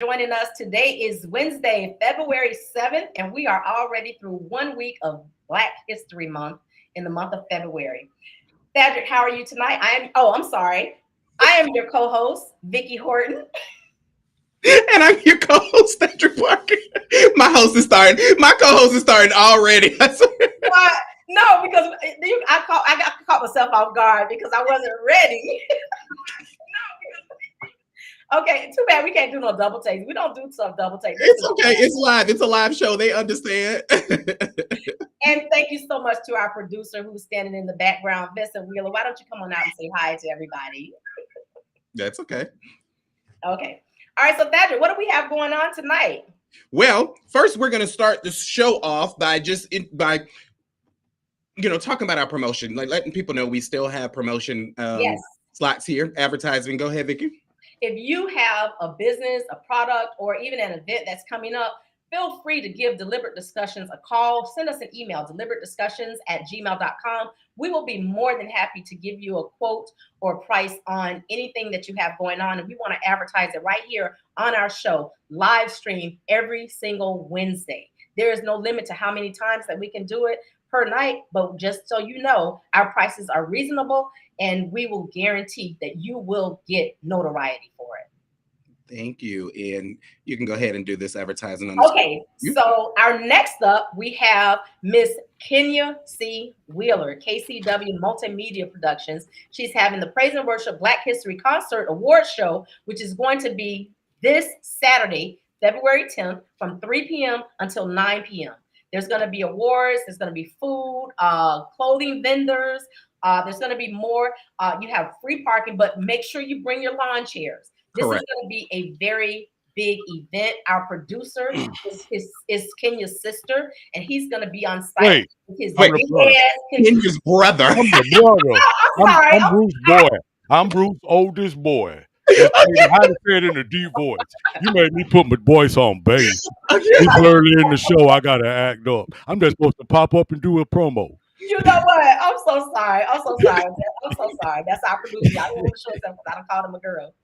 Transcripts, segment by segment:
Joining us today is Wednesday, February 7th, and we are already through 1 week of Black History Month in the month of February. Cedric, how are you tonight? I'm sorry. I am your co-host, Vicky Horton. And I'm your co-host, Andrew Parker. My host is starting. My co-host is starting already. Why? No, because I got caught myself off guard because I wasn't ready. Okay, too bad we can't do no double takes. We don't do stuff double take. This It's is okay. It's live. It's a live show. They understand. And thank you so much to our producer who's standing in the background, Vincent Wheeler. Why don't you come on out and say hi to everybody? That's okay. Okay. All right, so Thaddeus, what do we have going on tonight? Well, first we're going to start the show off by talking about our promotion, like letting people know we still have promotion Yes. slots here, advertising. Go ahead, Vicky. If you have a business, a product, or even an event that's coming up, feel free to give Deliberate Discussions a call. Send us an email, deliberategdiscussions@gmail.com. We will be more than happy to give you a quote or price on anything that you have going on. And we want to advertise it right here on our show, live stream every single Wednesday. There is no limit to how many times that we can do it per night, but just so you know, our prices are reasonable and we will guarantee that you will get notoriety for it. Thank you. And you can go ahead and do this advertising on the Okay, so our next up, we have Miss Kenya C. Wheeler, KCW Multimedia Productions. She's having the Praise and Worship Black History Concert Award Show, which is going to be this Saturday, February 10th, from 3 p.m. until 9 p.m. There's going to be awards, there's going to be food, clothing vendors, there's going to be more. You have free parking, but make sure you bring your lawn chairs. This Correct. is going to be a very big event. Our producer is Kenya's sister, and he's going to be on site with his big ass. Kenya's brother. I'm the brother. I'm sorry. I'm Bruce's boy. I'm Bruce's oldest boy. How to say it in a deep voice. You made me put my voice on bass. It's early in the show. I gotta act up. I'm just supposed to pop up and do a promo. You know what? I'm so sorry. I'm so sorry. I'm so sorry. That's our producer. I don't want to show himself because I don't call him a girl.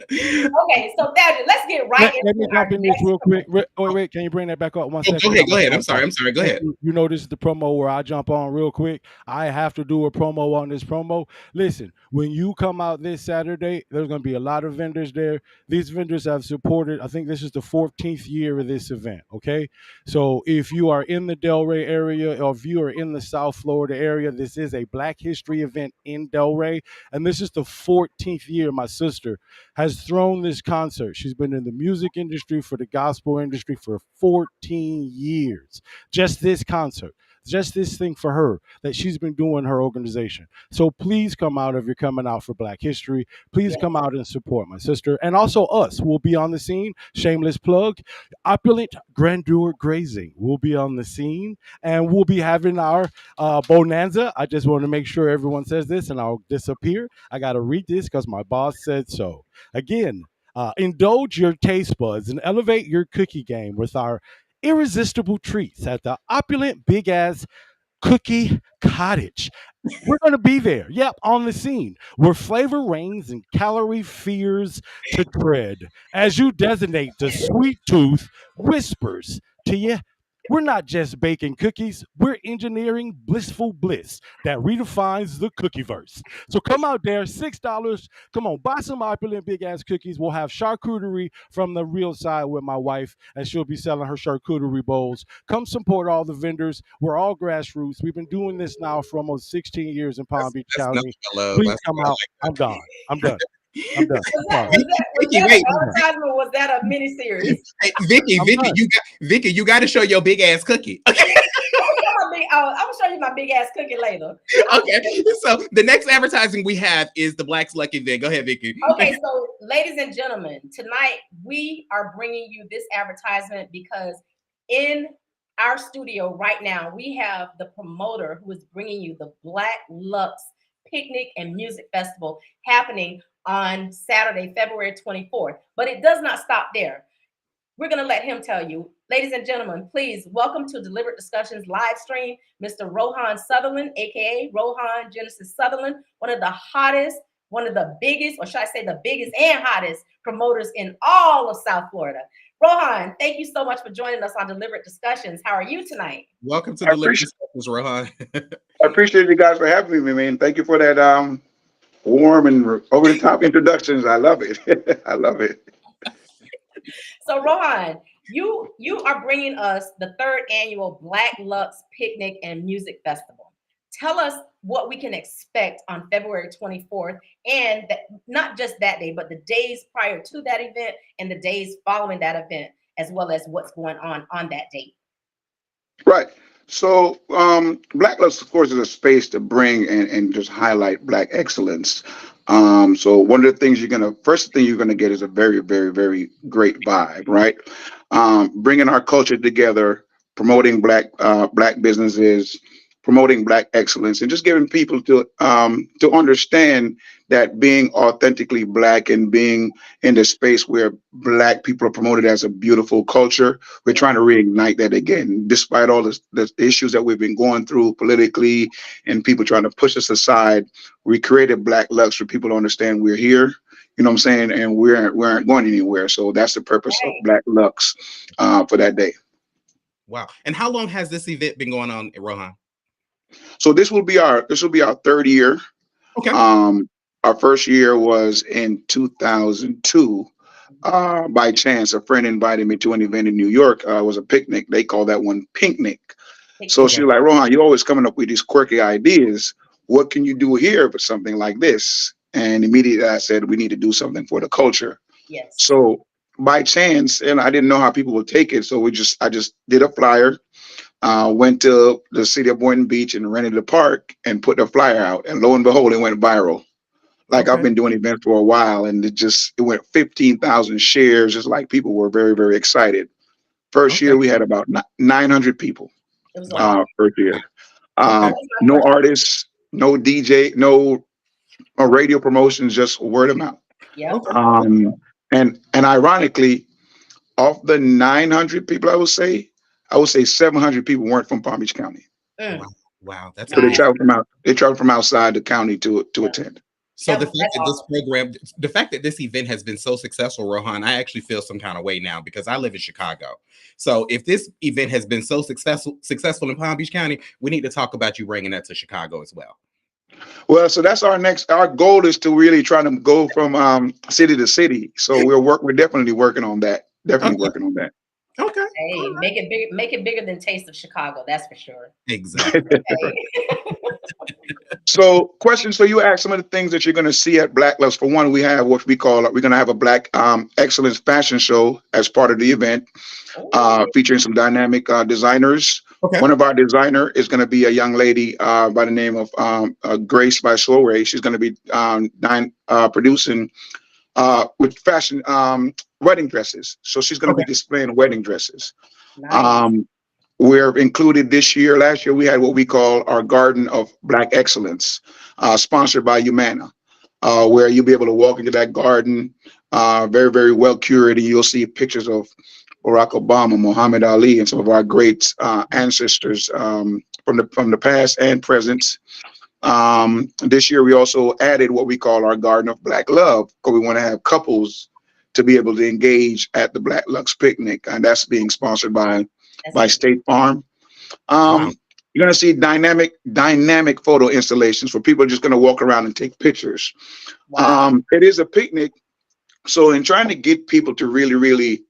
Okay, so Thaddeus, let's get right into Let me jump in this real quick. Wait, can you bring that back up 1 second? Go ahead. I'm sorry. Go ahead. You know this is the promo where I jump on real quick. I have to do a promo on this promo. Listen, when you come out this Saturday, there's going to be a lot of vendors there. These vendors have supported, I think this is the 14th year of this event, okay? So if you are in the Delray area or if you are in the South Florida area, this is a Black History event in Delray. And this is the 14th year my sister has thrown this concert. She's been in the music industry, for the gospel industry for 14 years. Just this concert, just this thing for her that she's been doing her organization. So please come out if you're coming out for Black History. Please come out and support my sister. And also us will be on the scene. Shameless plug. Opulent Grandeur Grazing will be on the scene. And we'll be having our bonanza. I just want to make sure everyone says this and I'll disappear. I got to read this because my boss said so. Again, indulge your taste buds and elevate your cookie game with our irresistible treats at the opulent Big Ass Cookie Cottage. We're going to be there, yep, on the scene, where flavor reigns and calorie fears to tread. As you designate the sweet tooth whispers to you, we're not just baking cookies, we're engineering blissful bliss that redefines the cookieverse. So come out there, $6. Come on, buy some opulent big ass cookies. We'll have charcuterie from the real side with my wife, and she'll be selling her charcuterie bowls. Come support all the vendors. We're all grassroots. We've been doing this now for almost 16 years in Palm Beach County. Please come out. I'm done. I'm done. I'm done. Was that an advertisement or was that a miniseries? Hey, Vicky, you got to show your big ass cookie. Okay. I'm gonna show you my big ass cookie later. Okay. So the next advertising we have is the Black's Lucky event. Go ahead, Vicky. Okay, so ladies and gentlemen, tonight we are bringing you this advertisement because in our studio right now we have the promoter who is bringing you the Black Lux Picnic and Music Festival happening on Saturday, February 24th. But it does not stop there. We're going to let him tell you. Ladies and gentlemen, please welcome to Deliberate Discussions live stream, Mr. Rohan Sutherland, aka Rohan Genesis Sutherland, one of the hottest one of the biggest, or should I say the biggest and hottest promoters in all of South Florida. Rohan, thank you so much for joining us on Deliberate Discussions. How are you tonight? Welcome to Deliberate Discussions, Rohan. I appreciate you guys for having me, man. Thank you for that warm and over the top introductions. I love it. I love it. So Rohan, you are bringing us the 3rd annual Black Lux Picnic and Music Festival. Tell us what we can expect on February 24th, and not just that day, but the days prior to that event and the days following that event, as well as what's going on that date. Right. So, Black Lux, of course, is a space to bring and just highlight Black excellence. So one of the things first thing you're gonna get is a very, very, very great vibe, right? Bringing our culture together, promoting Black businesses, promoting Black excellence, and just giving people to understand that being authentically Black and being in the space where Black people are promoted as a beautiful culture, we're trying to reignite that again, despite all the issues that we've been going through politically and people trying to push us aside. We created Black Lux for people to understand we're here. You know what I'm saying? And we aren't going anywhere. So that's the purpose of Black Lux for that day. Wow. And how long has this event been going on, Rohan? So this will be our 3rd year. Okay. Our first year was in 2002. By chance, a friend invited me to an event in New York. It was a picnic. They call that one Pinknick. So she was like, Rohan, you're always coming up with these quirky ideas. What can you do here for something like this? And immediately I said, we need to do something for the culture. Yes. So by chance, and I didn't know how people would take it. So I just did a flyer. Went to the city of Boynton Beach and rented a park and put the flyer out. And lo and behold, it went viral. Like I've been doing events for a while, and it went 15,000 shares. Just like people were very, very excited. First year we had about 900 people. First year. No artists, no DJ, no radio promotions, just word of mouth. Yeah. And ironically, of the 900 people, I would say 700 people weren't from Palm Beach County. Wow, that's so they traveled from outside the county to attend. So the fact that this event has been so successful, Rohan, I actually feel some kind of way now because I live in Chicago. So if this event has been so successful in Palm Beach County, we need to talk about you bringing that to Chicago as well. Well, so that's our goal is to really try to go from city to city. So we're definitely working on that. Working on that. Okay. Hey, make it bigger than Taste of Chicago, that's for sure. Exactly. So you asked some of the things that you're going to see at Black Lux. For one, we have what we're going to have a Black excellence fashion show as part of the event, featuring some dynamic designers. Okay. One of our designer is going to be a young lady by the name of Grace by Soray. She's going to be producing with fashion wedding dresses. So she's going to be displaying wedding dresses. Nice. We're included this year. Last year, we had what we call our Garden of Black Excellence, sponsored by Humana, where you'll be able to walk into that garden, very, very well curated. You'll see pictures of Barack Obama, Muhammad Ali, and some of our great ancestors from the past and present. This year, we also added what we call our Garden of Black Love, because we want to have couples to be able to engage at the Black Lux Picnic, and that's being sponsored by State Farm. You're going to see dynamic photo installations where people are just going to walk around and take pictures. It is a picnic, so in trying to get people to really, really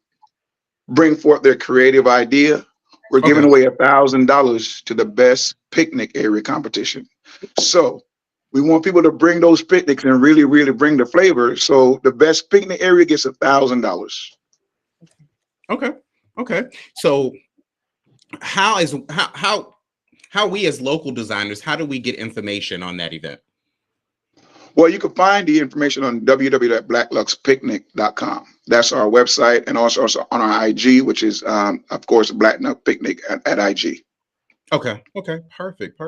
bring forth their creative idea, we're giving away $1,000 to the best picnic area competition. So we want people to bring those picnics and really, really bring the flavor. So the best picnic area gets $1,000. Okay. So how we as local designers, how do we get information on that event? Well, you can find the information on www.blackluxpicnic.com. That's our website, and also on our IG, which is, of course, Black Lux Picnic at IG. Okay. Perfect.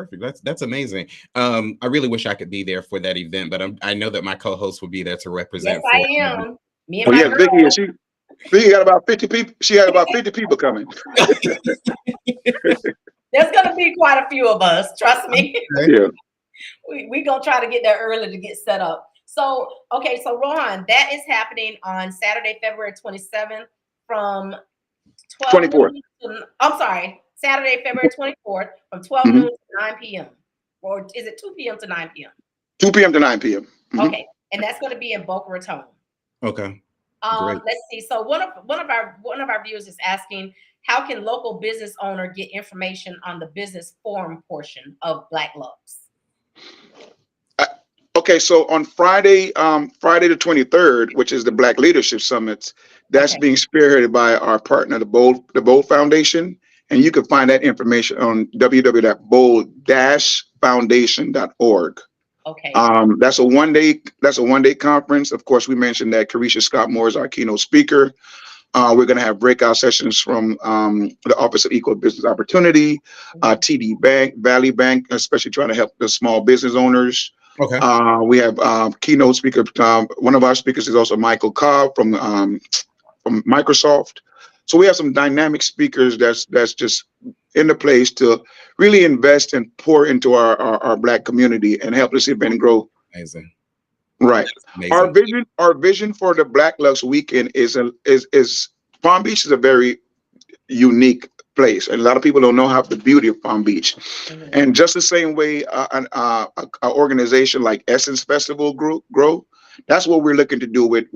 That's amazing. I really wish I could be there for that event, but I know that my co-host will be there to represent. Yes, I am. Me and my girl. Vicky, she got about 50 people. She had about 50 people coming. There's gonna be quite a few of us. Trust me. Yeah. We gonna try to get there early to get set up. So, okay, so Rohan, that is happening on Saturday, February 27th from 12 24th. noon to, I'm sorry, Saturday, February 24th from 12 Mhm. noon to 9 p.m. Or is it 2 p.m. to 9 p.m.? 2 p.m. to 9 p.m. Mhm. Okay, and that's going to be in Boca Raton. Okay. Great. Let's see. So one of our viewers is asking, how can local business owner get information on the business forum portion of Black Lux? Okay, so on Friday, Friday the 23rd, which is the Black Leadership Summit, that's Okay. being spearheaded by our partner, the Bold Foundation, and you can find that information on www.bold-foundation.org. Okay. That's a one-day conference. Of course, we mentioned that Carisha Scott Moore is our keynote speaker. We're going to have breakout sessions from the Office of Equal Business Opportunity, TD Bank, Valley Bank, especially trying to help the small business owners. Okay. We have keynote speaker. One of our speakers is also Michael Cobb from Microsoft. So we have some dynamic speakers that's just in the place to really invest and pour into our Black community and help this event grow. Amazing. Right. Amazing. Our vision for the Black Lux weekend is Palm Beach is a very unique place, and a lot of people don't know how the beauty of Palm Beach. Mhm. And just the same way an organization like Essence Festival grow, that's what we're looking to do with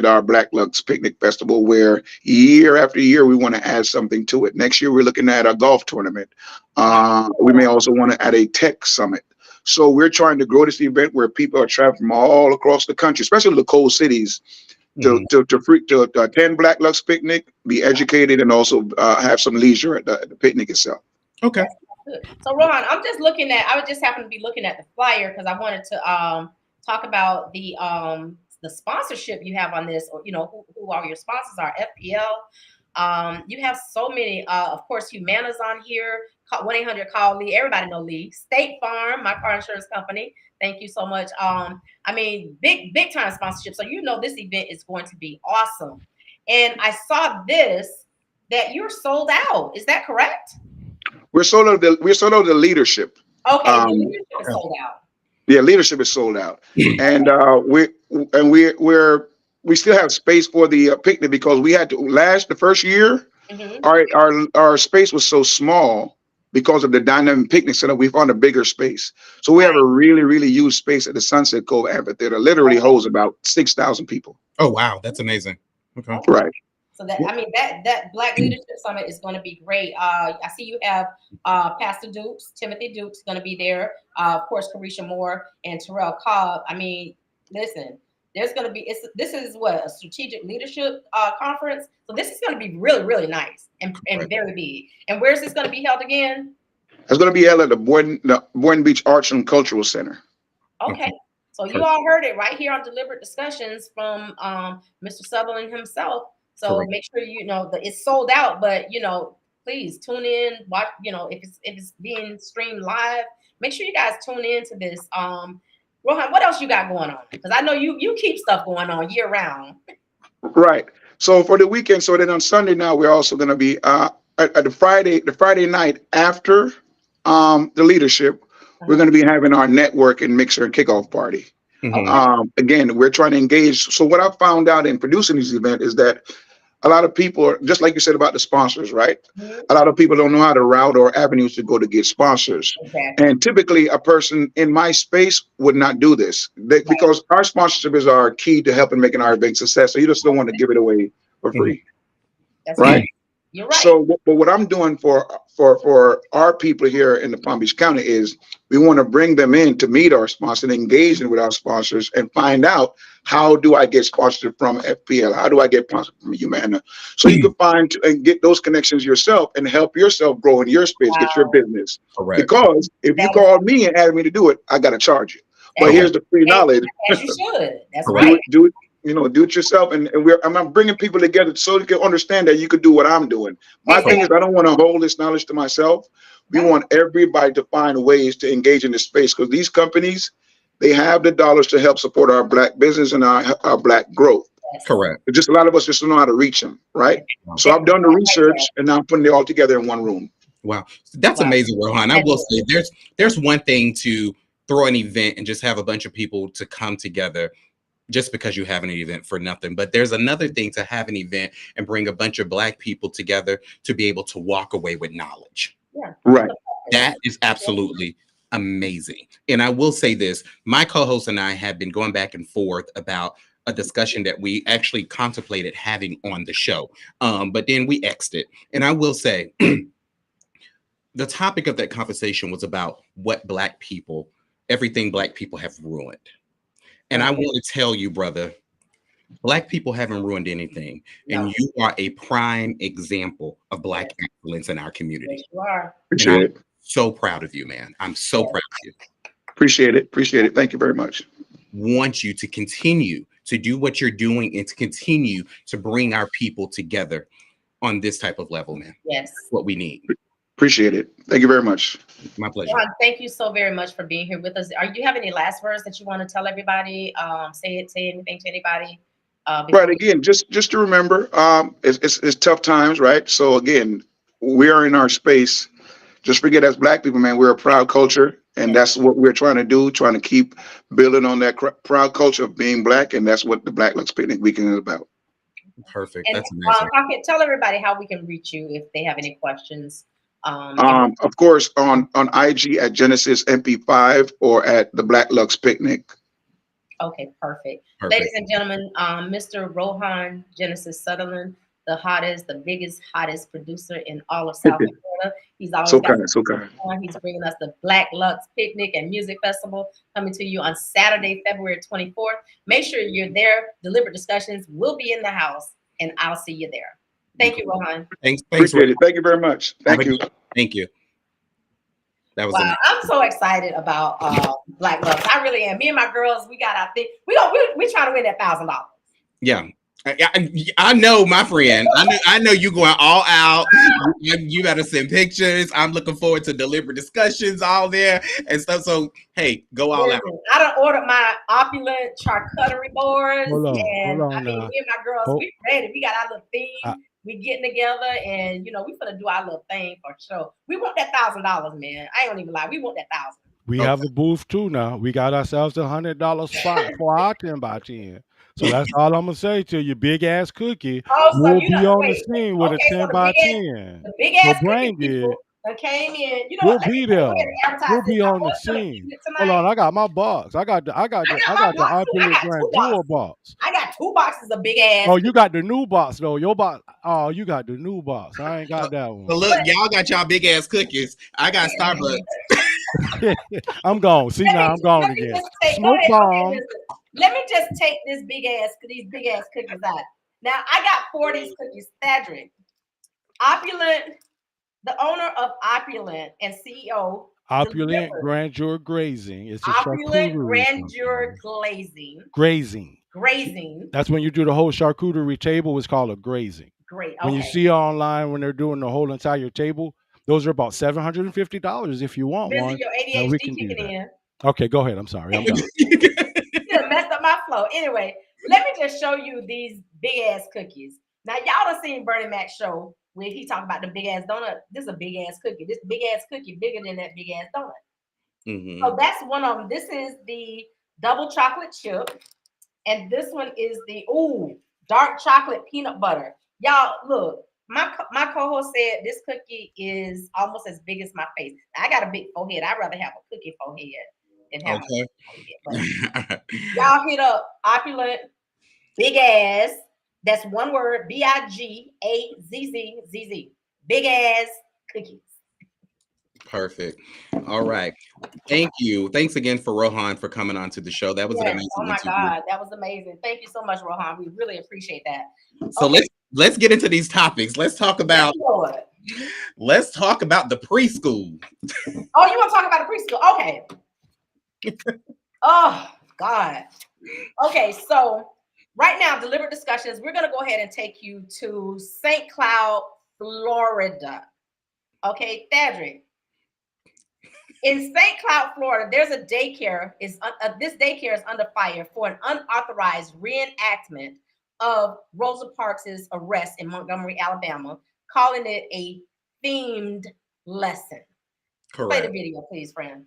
our Black Lux Picnic Festival, where year after year we want to add something to it. Next year we're looking at a golf tournament. We may also want to add a tech summit. So we're trying to grow this event where people are traveling from all across the country, especially the cold cities, to attend Black Lux Picnic, be educated, and also have some leisure at the picnic itself. Okay. So Rohan, I would just happen to be looking at the flyer because I wanted to talk about the sponsorship you have on this, or who all your sponsors are. FPL. You have so many, of course, Humana's on here. 1-800-CALL Lee. Everybody know Lee. State Farm, my car insurance company. Thank you so much. I mean, big time sponsorship. So this event is going to be awesome. And I saw that you're sold out. Is that correct? We're sold out the leadership. Okay, the leadership is sold out. Yeah, leadership is sold out, and we still have space for the picnic because we had to the first year. Mm-hmm. Our space was so small because of the dynamic picnic center. We found a bigger space, so we have a really huge space at the Sunset Cove Amphitheater. Literally holds about 6,000 people. Oh wow, that's amazing. Okay. Right. So that Black Leadership Summit is going to be great. I see you have Pastor Dukes, Timothy Dukes, going to be there. Of course, Carisha Moore and Terrell Cobb. I mean, listen, there's going to be this is what, a strategic leadership conference. So this is going to be really nice and very big. And where's this going to be held again? It's going to be held at the Boynton Beach Arts and Cultural Center. Okay. So you all heard it right here on Deliberate Discussions from Mr. Sutherland himself. So make sure it's sold out, but please tune in, watch, if it's being streamed live, make sure you guys tune in to this. Rohan, what else you got going on? Because I know you keep stuff going on year round. Right. So for the weekend, so then on Sunday now we're also going to be at the Friday night after the leadership, we're going to be having our network and mixer and kickoff party. Mm-hmm. Again, we're trying to engage. So what I found out in producing this event is that a lot of people are, just like you said about the sponsors, right? Mm-hmm. A lot of people don't know how to route or avenues to go to get sponsors. Exactly. And typically a person in my space would not do this because our sponsorship is our key to helping making our event success. So you just don't want to give it away for free. That's right. You're right. So but what I'm doing for our people here in the Palm Beach County is we want to bring them in to meet our sponsors and engage with our sponsors and find out, how do I get sponsored from FPL? How do I get sponsored from Humana? So you can find and get those connections yourself and help yourself grow in your space, get your business. Correct. Because if you call me and ask me to do it, I got to charge you. But here's the free knowledge. As you should. That's right. Do it yourself. And I'm bringing people together so they can understand that you could do what I'm doing. My thing is, I don't want to hold this knowledge to myself. We want everybody to find ways to engage in this space because these companies, they have the dollars to help support our Black business and our Black growth. Correct. But just a lot of us just don't know how to reach them, right? So I've done the research and now I'm putting it all together in one room. Wow. That's amazing, Rohan. I will say there's one thing to throw an event and just have a bunch of people to come together just because you have an event for nothing. But there's another thing to have an event and bring a bunch of Black people together to be able to walk away with knowledge. Yeah. Right. That is absolutely amazing. And I will say this, my co-host and I have been going back and forth about a discussion that we actually contemplated having on the show. But then we X'd it. And I will say the topic of that conversation was about what Black people, everything Black people have ruined. And I want to tell you, brother, Black people haven't ruined anything. And No. you are a prime example of Black excellence in our community. Yes, you are. And Appreciate I'm it. so proud of you, man. I'm so proud of you. Appreciate it. Appreciate it. Thank you very much. Want you to continue to do what you're doing and to continue to bring our people together on this type of level, man. Yes. That's what we need. Appreciate it. Thank you very much. My pleasure. Ron, thank you so very much for being here with us. Do you have any last words that you want to tell everybody? Say anything to anybody. Right. Again, just to remember, it's tough times, right? So again, we are in our space. Just forget, as Black people, man, we're a proud culture, and that's what we're trying to do. Trying to keep building on that proud culture of being Black, and that's what the Black Lux Picnic Weekend is about. Perfect. And That's amazing. tell everybody how we can reach you if they have any questions. Of course, on IG at Genesis MP5 or at the Black Lux Picnic. Okay, perfect. Ladies and gentlemen, Mr. Rohan Genesis Sutherland, the biggest, hottest producer in all of South Florida. He's always He's bringing us the Black Lux Picnic and Music Festival coming to you on Saturday, February 24th. Make sure you're there. Deliberate Discussions will be in the house, and I'll see you there. Thank you, Rohan. Thanks. Appreciate it. Thank you very much. Thank you. Thank you. That was amazing. I'm so excited about Black Lux. I really am. Me and my girls, we got our thing. We trying to win that $1,000. Yeah. I know, my friend. I know you going all out. You got to send pictures. I'm looking forward to Deliberate Discussions all there and stuff. So, hey, go all out. I done ordered my opulent charcuterie boards. Hold on me and my girls, we ready. We got our little theme. We getting together, and we finna do our little thing for sure. We want that $1,000, man. I ain't gonna even lie. We want that 1,000. We have a booth too now. We got ourselves $100 spot for our 10 by 10. So that's all I'm gonna say to you, big ass cookie. We'll be on the scene with a 10 by 10. The big ass bring it. That came in. We'll be there. We'll be on the scene. Hold on, I got my box. I got the opulent grandeur box. I got 2 boxes of big ass. Oh, you got the new box though. Your box. Oh, you got the new box. I ain't got that one. But look, y'all got y'all big ass cookies. I got Starbucks. I'm gone. See now, I'm gone again. Smoke bomb. Let me just take these big ass cookies out. Now I got 4 of these cookies. Cedric, Opulent, the owner of Opulent and CEO. Opulent Grandeur Grazing. It's a Opulent Grandeur Glazing. Grazing. That's when you do the whole charcuterie table. It's called a grazing. Great. When you see online when they're doing the whole entire table, those are about $750 if you want one. Your ADHD we can kicking in. Okay, go ahead. I'm sorry. I'm done. You messed up my flow. Anyway, let me just show you these big ass cookies. Now y'all done seen Bernie Mac's show where he talked about the big ass donut. This is a big ass cookie. This big ass cookie bigger than that big ass donut. Mm-hmm. So that's one of them. This is the double chocolate chip, and this one is the dark chocolate peanut butter. Y'all look. My co-host said this cookie is almost as big as my face. I got a big forehead. I'd rather have a cookie forehead than have a forehead. Y'all hit up Opulent Big Ass. That's one word, BIGAZZZZ. Big ass cookies. Perfect. All right. Thank you. Thanks again for Rohan for coming on to the show. That was an amazing interview. God, that was amazing. Thank you so much, Rohan. We really appreciate that. So let's get into these topics. Let's talk about the preschool. Oh, you want to talk about the preschool? Okay. Oh God. Okay, so right now, Deliberate Discussions, we're going to go ahead and take you to St. Cloud, Florida. Okay, Cedric. In St. Cloud, Florida, there's a daycare. This daycare is under fire for an unauthorized reenactment of Rosa Parks' arrest in Montgomery, Alabama, calling it a themed lesson. Correct. Play the video, please, friend.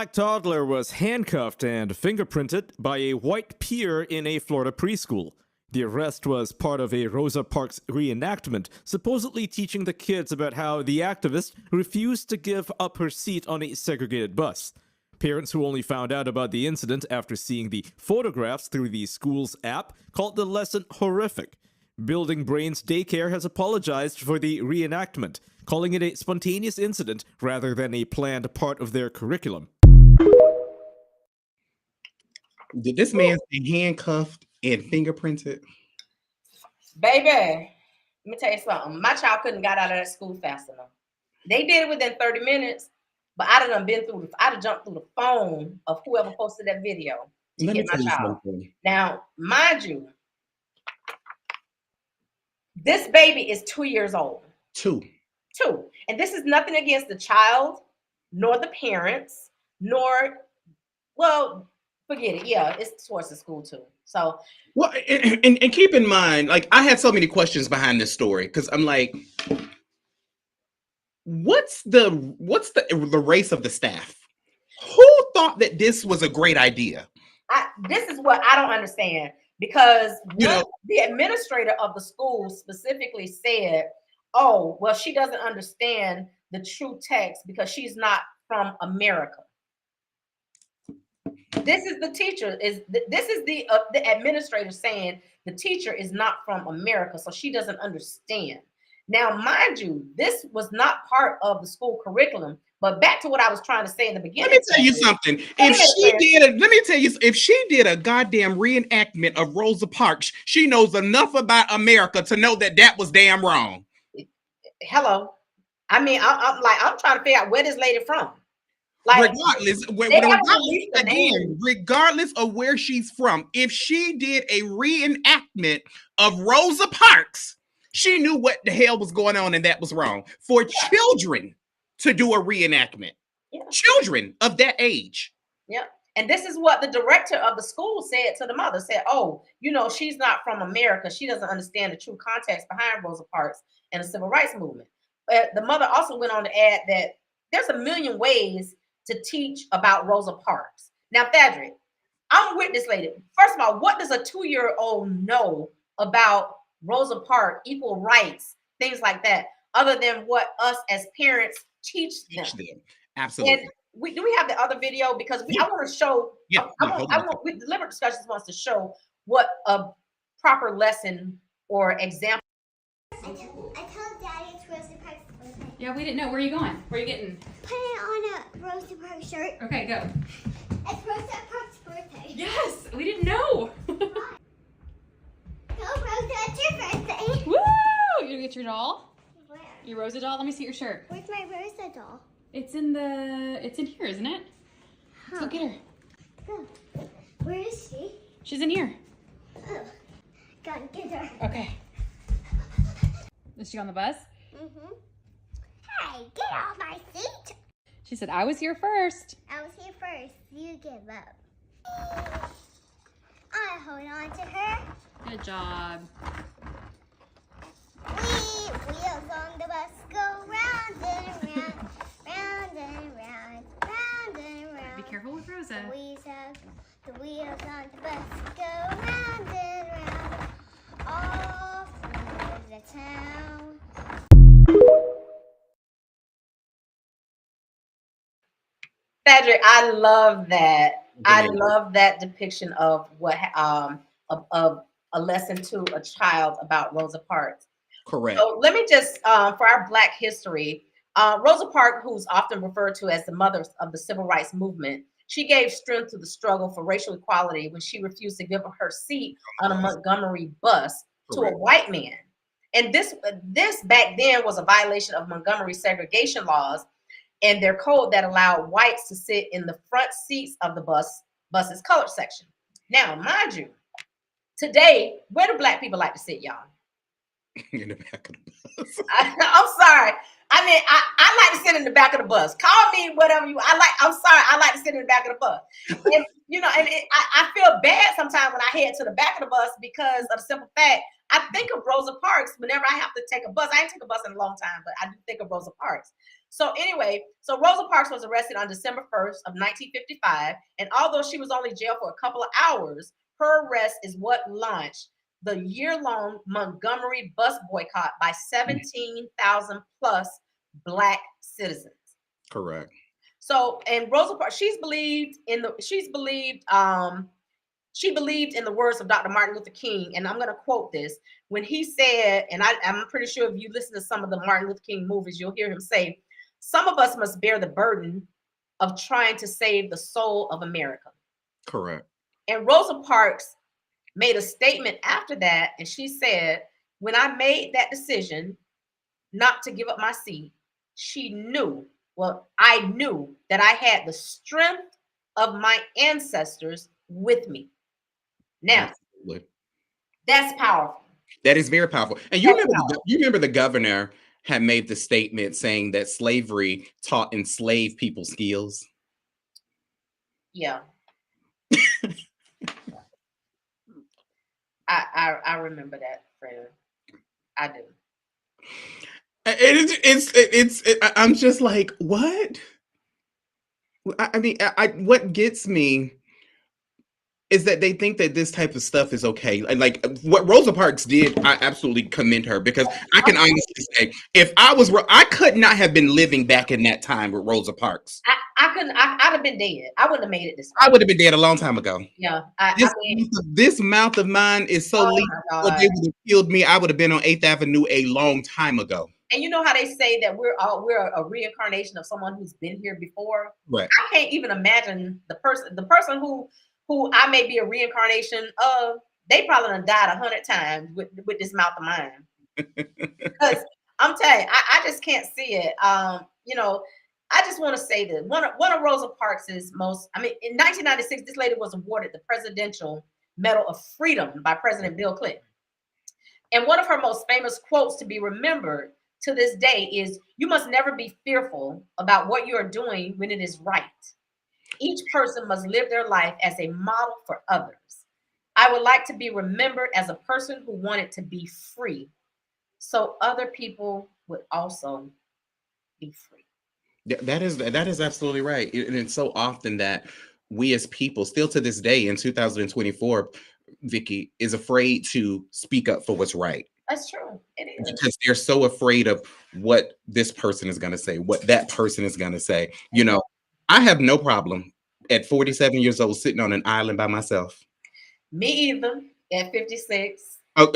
Black toddler was handcuffed and fingerprinted by a white peer in a Florida preschool. The arrest was part of a Rosa Parks reenactment, supposedly teaching the kids about how the activist refused to give up her seat on a segregated bus. Parents who only found out about the incident after seeing the photographs through the school's app called the lesson horrific. Building Brains Daycare has apologized for the reenactment, calling it a spontaneous incident rather than a planned part of their curriculum. Did this man stay handcuffed and fingerprinted? Baby, let me tell you something. My child couldn't got out of that school fast enough. They did it within 30 minutes, but I'd have jumped through the phone of whoever posted that video to Let me get my tell you child. something. Now, mind you, this baby is 2 years old. Two. And this is nothing against the child, nor the parents, well, forget it. Yeah, it's towards the school too. So, well, and keep in mind, like, I had so many questions behind this story because I'm like, what's the race of the staff? Who thought that this was a great idea? This is what I don't understand, because the administrator of the school specifically said, "Oh, well, she doesn't understand the true text because she's not from America." This is the teacher. This is the administrator saying the teacher is not from America, so she doesn't understand. Now, mind you, this was not part of the school curriculum. But back to what I was trying to say in the beginning. Let me tell you something. If she did a goddamn reenactment of Rosa Parks, she knows enough about America to know that that was damn wrong. Hello. I mean, I'm trying to figure out where this lady from. Like, regardless of where she's from, if she did a reenactment of Rosa Parks, she knew what the hell was going on, and that was wrong. For children to do a reenactment, children of that age. Yeah. And this is what the director of the school said to the mother, said, "Oh, she's not from America. She doesn't understand the true context behind Rosa Parks and the civil rights movement." But the mother also went on to add that there's a million ways to teach about Rosa Parks. Now, Fadrick, I'm with this lady. First of all, what does a 2-year-old know about Rosa Parks, equal rights, things like that, other than what us as parents teach them? Absolutely. And do we have the other video? Because I want to show. Yeah. Deliberate Discussions wants to show what a proper lesson or example. I told Daddy it's Rosa Parks' birthday. Yeah, we didn't know. Where are you going? Where are you getting? Put it on a Rosa Parks shirt. Okay, go. It's Rosa Parks' birthday. Yes, we didn't know. Go, Rosa, it's your birthday. Woo! You're gonna get your doll? Where? Your Rosa doll? Let me see your shirt. Where's my Rosa doll? It's in here, isn't it? Let's go get her. Go. Where is she? She's in here. Oh, gotta get her. Okay. Is she on the bus? Mm-hmm. Hey, get off my seat. She said, "I was here first." I was here first. You give up. I hold on to her. Good job. Wheels on the bus go round and round, round and round, round and round. Be careful with Rosa. The wheels on the bus go round and round, all through the town. Cedric, I love that. I love that depiction of what of a lesson to a child about Rosa Parks. Correct. So let me just for our Black history, Rosa Parks, who's often referred to as the mother of the civil rights movement, she gave strength to the struggle for racial equality when she refused to give her seat on a Montgomery bus to a white man. And this back then was a violation of Montgomery segregation laws and their code that allowed whites to sit in the front seats of the bus's colored section. Now, mind you, today, where do Black people like to sit, y'all? In the back of the bus. I'm sorry. I mean, I like to sit in the back of the bus. Call me whatever you. I'm sorry. I like to sit in the back of the bus. And, I feel bad sometimes when I head to the back of the bus because of the simple fact I think of Rosa Parks whenever I have to take a bus. I ain't taken a bus in a long time, but I do think of Rosa Parks. So anyway, so Rosa Parks was arrested on December 1st of 1955, and although she was only jailed for a couple of hours, her arrest is what launched the year-long Montgomery bus boycott by 17,000 plus Black citizens. Correct. So, and Rosa Parks, she believed in the words of Dr. Martin Luther King, and I'm going to quote this when he said, and I'm pretty sure if you listen to some of the Martin Luther King movies, you'll hear him say, "Some of us must bear the burden of trying to save the soul of America." Correct. And Rosa Parks made a statement after that, and she said, "When I made that decision not to give up my seat, I knew that I had the strength of my ancestors with me." Now, Absolutely. that's powerful. That is very powerful. And you remember the governor had made the statement saying that slavery taught enslaved people skills. Yeah. I remember that, friend. I do. I'm just like, what? I mean, what gets me is that they think that this type of stuff is okay. And like what Rosa Parks did, I absolutely commend her because I can honestly say, if I could not have been living back in that time with Rosa Parks. I couldn't. I'd have been dead. I wouldn't have made it this far. I would have been dead a long time ago. Yeah. This mouth of mine is so Oh lethal. my If God. they would have killed me, I would have been on 8th Avenue a long time ago. And you know how they say that we're a reincarnation of someone who's been here before? Right. I can't even imagine the person who I may be a reincarnation of. They probably done died 100 times with this mouth of mine. Because I'm telling you, I just can't see it. I just want to say that one of Rosa Parks's most, I mean, in 1996, this lady was awarded the Presidential Medal of Freedom by President Bill Clinton. And one of her most famous quotes to be remembered to this day is, "You must never be fearful about what you are doing when it is right. Each person must live their life as a model for others. I would like to be remembered as a person who wanted to be free, so other people would also be free." That is absolutely right. And it's so often that we as people, still to this day in 2024, Vicky, is afraid to speak up for what's right. That's true. It is. Because they're so afraid of what this person is going to say, what that person is going to say. You know, I have no problem at 47 years old sitting on an island by myself. Me either. At 56. Oh,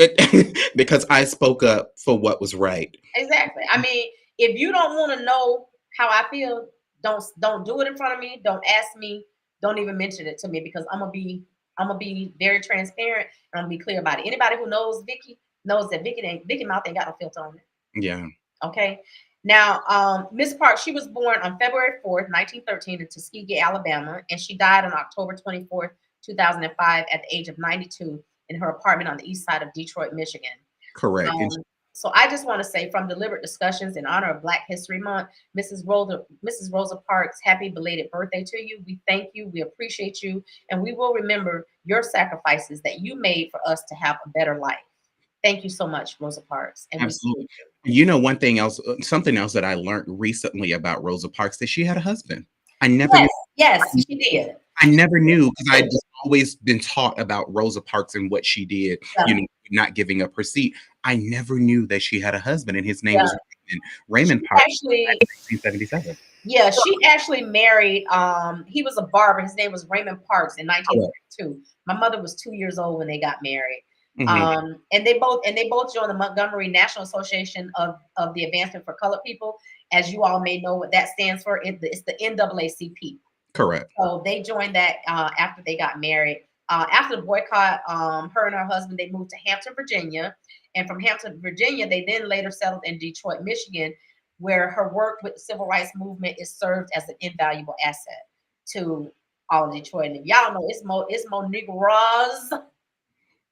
because I spoke up for what was right. Exactly. I mean, if you don't want to know how I feel, don't do it in front of me. Don't ask me. Don't even mention it to me, because I'm gonna be very transparent, and I'm gonna be clear about it. Anybody who knows Vicky knows that Vicky mouth ain't got no filter on it. Yeah. Okay. Now, Miss Parks, she was born on February 4th, 1913 in Tuskegee, Alabama, and she died on October 24th, 2005 at the age of 92 in her apartment on the east side of Detroit, Michigan. Correct. So I just want to say, from Deliberate Discussions in honor of Black History Month, Mrs. Rosa Parks, happy belated birthday to you. We thank you. We appreciate you. And we will remember your sacrifices that you made for us to have a better life. Thank you so much, Rosa Parks. And absolutely. You know, something else that I learned recently about Rosa Parks, that she had a husband. I never knew. Yes, she did. I never knew, because I'd just always been taught about Rosa Parks and what she did, not giving up her seat. I never knew that she had a husband, and his name was Raymond Parks. Actually, 1977. Yeah, she actually married. He was a barber. His name was Raymond Parks in 1932. My mother was 2 years old when they got married. Mm-hmm. And they both joined the Montgomery National Association of the Advancement for Colored People. As you all may know what that stands for, it's the NAACP. Correct. So they joined that after they got married. After the boycott, her and her husband, they moved to Hampton, Virginia. And from Hampton, Virginia, they then later settled in Detroit, Michigan, where her work with the civil rights movement is served as an invaluable asset to all of Detroit. And if y'all know, it's more Negroes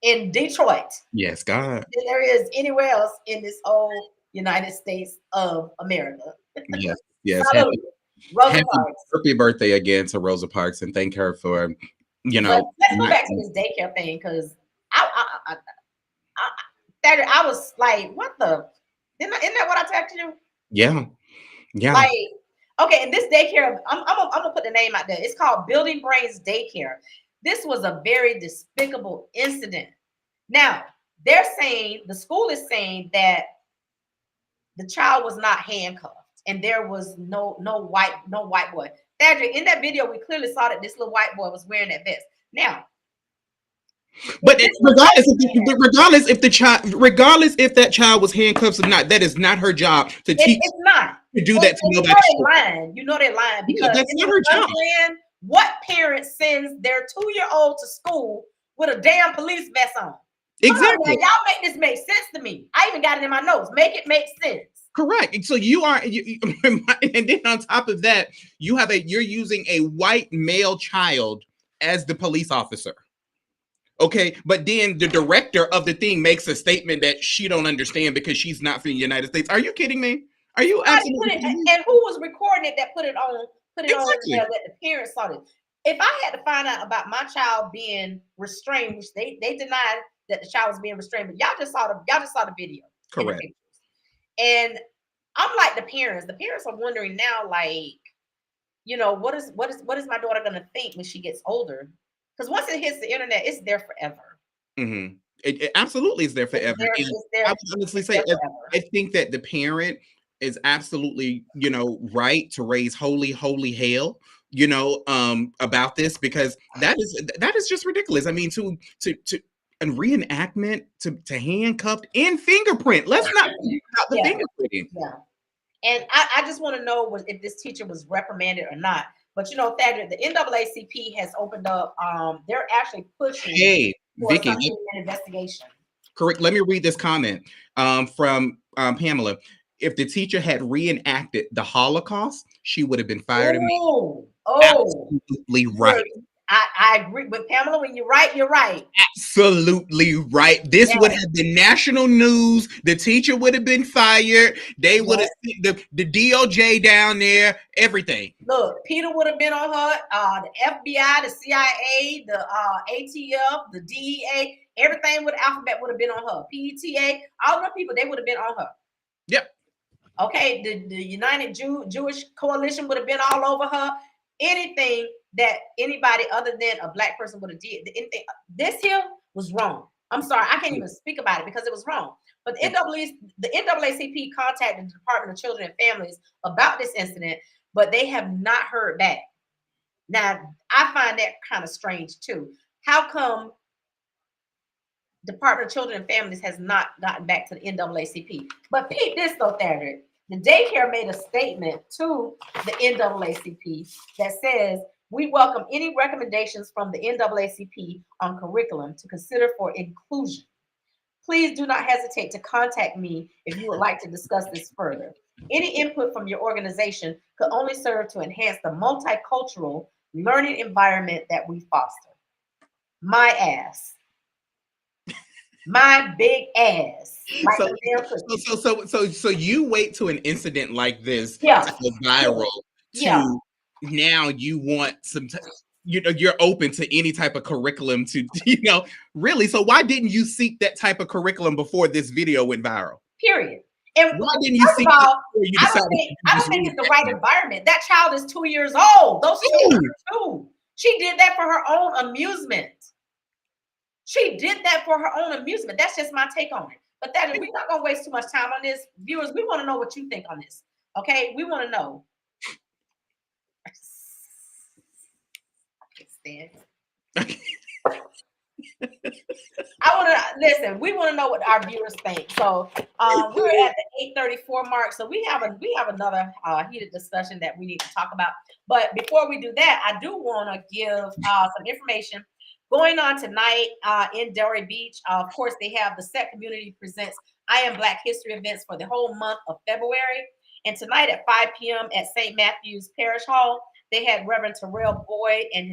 in Detroit. Yes, God. Than there is anywhere else in this whole United States of America. Yes. Happy birthday again to Rosa Parks, and thank her for, Let's go back to this daycare thing, because I was like, what the? Isn't that what I texted you? Yeah. Yeah. Like, okay, and this daycare, I'm gonna put the name out there. It's called Building Brains Daycare. This was a very despicable incident. Now, they're saying, the school is saying that the child was not handcuffed and there was no white boy. Thaddeus, in that video, we clearly saw that this little white boy was wearing that vest. Now, But regardless if that child was handcuffed or not, that is not her job to teach it's not. to do And, that to and nobody. you know they're lying because that's not her job. What parent sends their 2-year-old to school with a damn police vest on? Exactly. Y'all make this make sense to me. I even got it in my notes. Make it make sense. Correct. So and then on top of that, you're using a white male child as the police officer. Okay, but then the director of the thing makes a statement that she don't understand because she's not from the United States. Are you kidding me? Are you absolutely kidding me? And who was recording it that put it on there that the parents saw it? If I had to find out about my child being restrained, which they denied that the child was being restrained, but y'all just saw the video. Correct. And I'm like the parents. The parents are wondering now, like, you know, what is my daughter gonna think when she gets older? Because once it hits the internet, it's there forever. Mm-hmm. It absolutely is there forever. I would honestly say, I think that the parent is absolutely, right to raise holy hell, about this, because that is just ridiculous. I mean, to a reenactment to handcuffed and fingerprint. Let's not forget about the fingerprinting. Yeah. And I just want to know if this teacher was reprimanded or not. But Thaddeus, the NAACP has opened up. They're actually pushing for an investigation. Correct. Let me read this comment from Pamela. If the teacher had reenacted the Holocaust, she would have been fired immediately. Absolutely right. I agree with Pamela. When you're right, you're right. Absolutely right. This would have been national news. The teacher would have been fired. They would have seen the DOJ down there. Everything. Look, Peter would have been on her. The FBI, the CIA, the ATF, the DEA, everything with Alphabet would have been on her. PETA, all the people, they would have been on her. Yep. Okay, the United Jewish Coalition would have been all over her. Anything that anybody other than a black person would have did. This here was wrong. I'm sorry, I can't even speak about it because it was wrong. But the NAACP contacted the Department of Children and Families about this incident, but they have not heard back. Now, I find that kind of strange too. How come Department of Children and Families has not gotten back to the NAACP? But peep this though, Thaddeus. The daycare made a statement to the NAACP that says, we welcome any recommendations from the NAACP on curriculum to consider for inclusion. Please do not hesitate to contact me if you would like to discuss this further. Any input from your organization could only serve to enhance the multicultural learning environment that we foster. My ass. My big ass. So you wait to an incident like this to go viral to now you want some you're open to any type of curriculum to really. So why didn't you seek that type of curriculum before this video went viral? Period. And why didn't you seek I don't think it's the right environment. That child is 2 years old. Those children are 2. She did that for her own amusement. That's just my take on it. But that we're not gonna waste too much time on this. Viewers, we want to know what you think on this. Okay, we want to know. I want to listen. We want to know what our viewers think. So we're at the 8:34 mark. So we have another heated discussion that we need to talk about. But before we do that, I do want to give some information going on tonight in Delray Beach. Of course, they have the Set Community Presents I Am Black History events for the whole month of February. And tonight at 5 p.m. at St. Matthew's Parish Hall, they had Reverend Terrell Bird and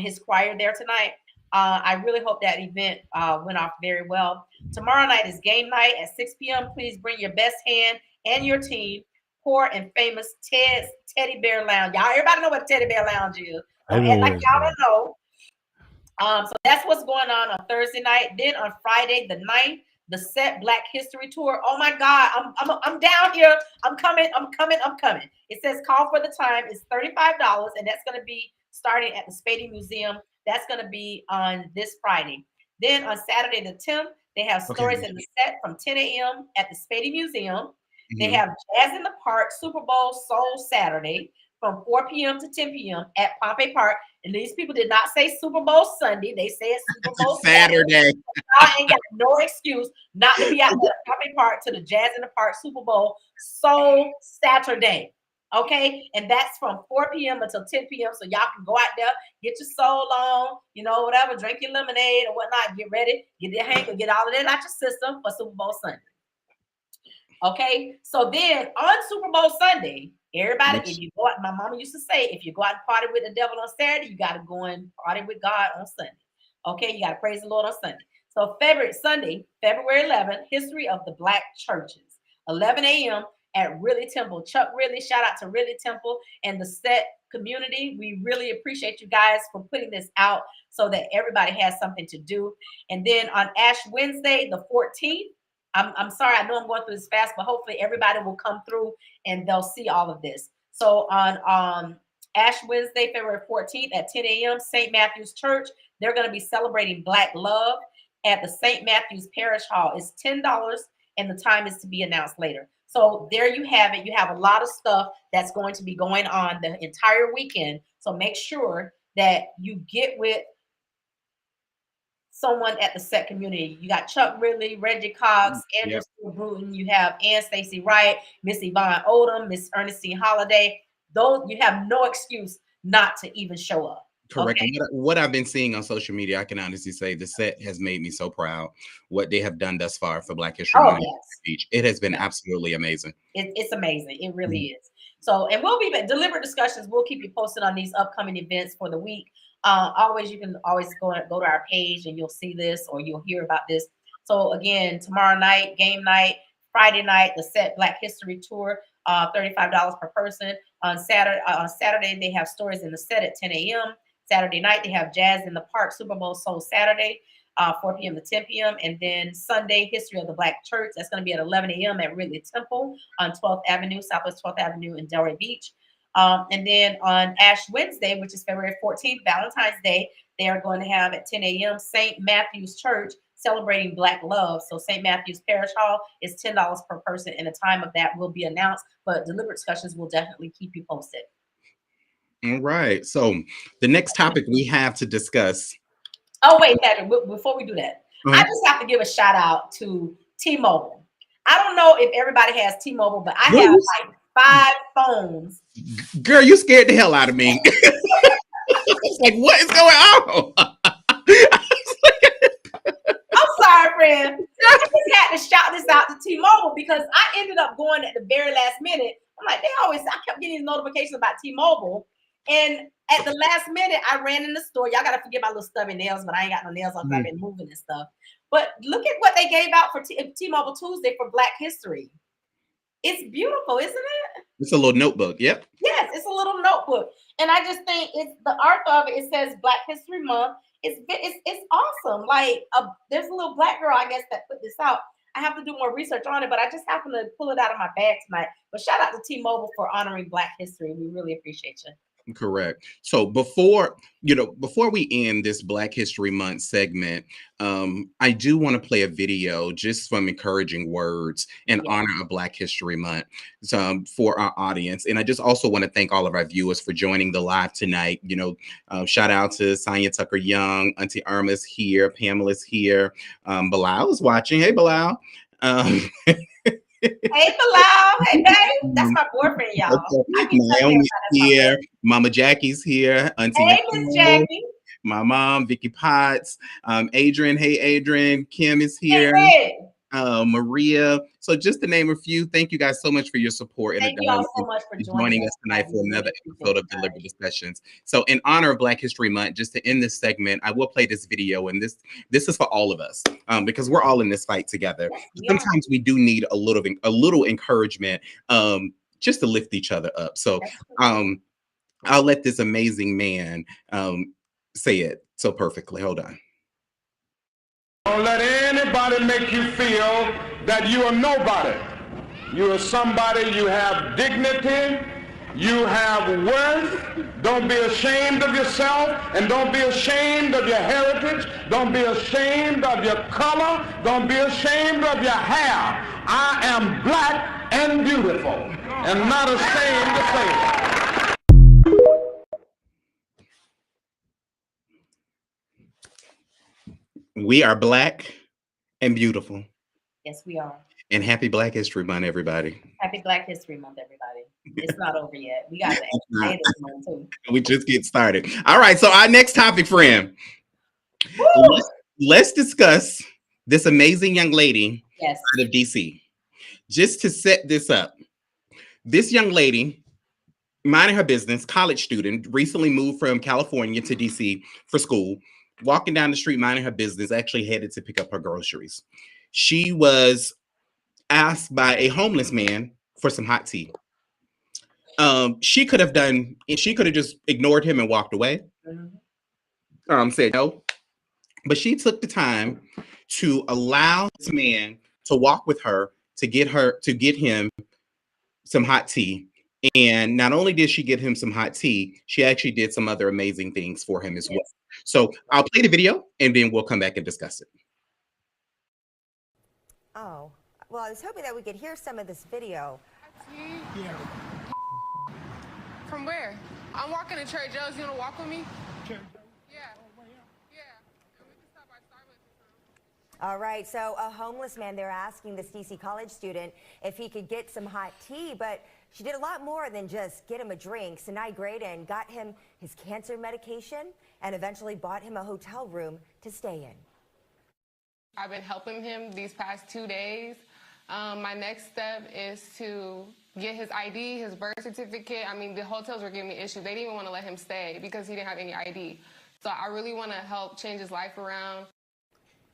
his choir there tonight. I really hope that event went off very well. Tomorrow night is game night at 6 p.m. Please bring your best hand and your team. Poor and famous Ted's Teddy Bear Lounge. Y'all, everybody know what Teddy Bear Lounge is. Like y'all don't know. So that's what's going on Thursday night. Then on Friday the 9th, the Set Black History Tour. Oh my God, I'm down here. I'm coming. It says call for the time. It's $35, and that's going to be starting at the Spady Museum. That's going to be on this Friday. Then on Saturday the 10th, they have stories in the set from 10 a.m. at the Spady Museum. They have Jazz in the Park, Super Bowl Soul Saturday from 4 p.m. to 10 p.m. at Pompey Park. And these people did not say Super Bowl Sunday. They said Super Bowl Saturday. I ain't got no excuse not to be out there at Pompey Park to the Jazz in the Park Super Bowl Soul Saturday. Okay, and that's from 4 p.m. until 10 p.m. So y'all can go out there, get your soul on, you know, whatever, drink your lemonade or whatnot, get ready, get your hanger, get all of that out your system for Super Bowl Sunday. Okay, so then on Super Bowl Sunday, everybody, if you go out, my mama used to say, if you go out and party with the devil on Saturday, you got to go and party with God on Sunday. Okay, you got to praise the Lord on Sunday. So Sunday, February 11th, History of the Black Churches, 11 a.m. at Ridley Temple. Chuck Ridley, shout out to Ridley Temple and the Set community. We really appreciate you guys for putting this out so that everybody has something to do. And then on Ash Wednesday, the 14th, I'm sorry, I know I'm going through this fast, but hopefully everybody will come through and they'll see all of this. So on Ash Wednesday, February 14th at 10 a.m., St. Matthew's Church, they're going to be celebrating Black love at the St. Matthew's Parish Hall. It's $10 and the time is to be announced later. So there you have it. You have a lot of stuff that's going to be going on the entire weekend. So make sure that you get with someone at the Set community. You got Chuck Ridley, Reggie Cox, Andrew Bruton. You have Ann Stacy Wright, Miss Yvonne Odom, Miss Ernestine Holiday. Those, you have no excuse not to even show up. Correct. Okay? And what I've been seeing on social media, I can honestly say the Set has made me so proud. What they have done thus far for Black History Month speech, it has been absolutely amazing. It's amazing. It really is. So, and we'll be deliberate discussions. We'll keep you posted on these upcoming events for the week. You can always go to our page and you'll see this or you'll hear about this. So again, tomorrow night, game night, Friday night, the Set Black History Tour, $35 per person. On Saturday, they have stories in the Set at 10 a.m. Saturday night, they have Jazz in the Park, Super Bowl Soul Saturday, 4 p.m. to 10 p.m. And then Sunday, History of the Black Church. That's going to be at 11 a.m. at Ridley Temple on 12th Avenue, Southwest 12th Avenue in Delray Beach. And then on Ash Wednesday, which is February 14th, Valentine's Day, they are going to have at 10 a.m. St. Matthew's Church celebrating Black love. So St. Matthew's Parish Hall is $10 per person, and the time of that will be announced. But deliberate discussions will definitely keep you posted. All right. So the next topic we have to discuss. Oh, wait, Patrick, before we do that, I just have to give a shout out to T-Mobile. I don't know if everybody has T-Mobile, but I have like 5 phones. Girl, you scared the hell out of me. It's like, what is going on? I'm sorry, friend. I just had to shout this out to T-Mobile because I ended up going at the very last minute. I'm like, I kept getting these notifications about T-Mobile. And at the last minute, I ran in the store. Y'all got to forget my little stubby nails, but I ain't got no nails on because I've been moving and stuff. But look at what they gave out for T-Mobile Tuesday for Black History. It's beautiful, isn't it? It's a little notebook. Yep. Yes, it's a little notebook. And I just think it's the art of it. It says Black History Month. It's awesome. Like there's a little Black girl, I guess, that put this out. I have to do more research on it, but I just happened to pull it out of my bag tonight. But shout out to T-Mobile for honoring Black history. We really appreciate you. Correct. So before we end this Black History Month segment, I do want to play a video just from encouraging words in honor of Black History Month for our audience. And I just also want to thank all of our viewers for joining the live tonight. Shout out to Sonia Tucker Young, Auntie Irma's here, Pamela's here, Bilal is watching. Hey, Bilal. Hey, Bilal. Hey, babe. That's my boyfriend, y'all. Naomi's here. Mama Jackie's here. Auntie hey, Miss Jackie. My mom, Vicky Potts. Adrian. Hey, Adrian. Kim is here. Hey, Maria. So just to name a few, thank you guys so much for your support. Thank you all so much for joining us tonight for another episode of Deliberate Discussions. So in honor of Black History Month, just to end this segment, I will play this video, and this is for all of us because we're all in this fight together. Sometimes we do need a little encouragement just to lift each other up. So I'll let this amazing man say it so perfectly. Hold on. Don't let anybody make you feel that you are nobody. You are somebody, you have dignity, you have worth. Don't be ashamed of yourself, and don't be ashamed of your heritage. Don't be ashamed of your color. Don't be ashamed of your hair. I am black and beautiful, and not ashamed to say it. We are black and beautiful. Yes, we are. And happy Black History Month, everybody. Happy Black History Month, everybody. It's not over yet. We got to end this month too. We just get started. All right, so our next topic, friend. Let's discuss this amazing young lady Yes. out of DC. Just to set this up, this young lady, minding her business, college student, recently moved from California to DC for school, walking down the street, minding her business, actually headed to pick up her groceries. She was asked by a homeless man for some hot tea. She could have just ignored him and walked away. Said no, but she took the time to allow this man to walk with her to get him some hot tea. And not only did she get him some hot tea, she actually did some other amazing things for him as well. So I'll play the video and then we'll come back and discuss it. Oh, well, I was hoping that we could hear some of this video. Yeah. From where? I'm walking to Trader Joe's. You want to walk with me? Yeah. All right, so a homeless man, they're asking this DC college student if he could get some hot tea, but she did a lot more than just get him a drink. Sinai Graydon got him his cancer medication and eventually bought him a hotel room to stay in. I've been helping him these past 2 days. My next step is to get his ID, his birth certificate. I mean, the hotels were giving me issues. They didn't even want to let him stay because he didn't have any ID. So I really want to help change his life around.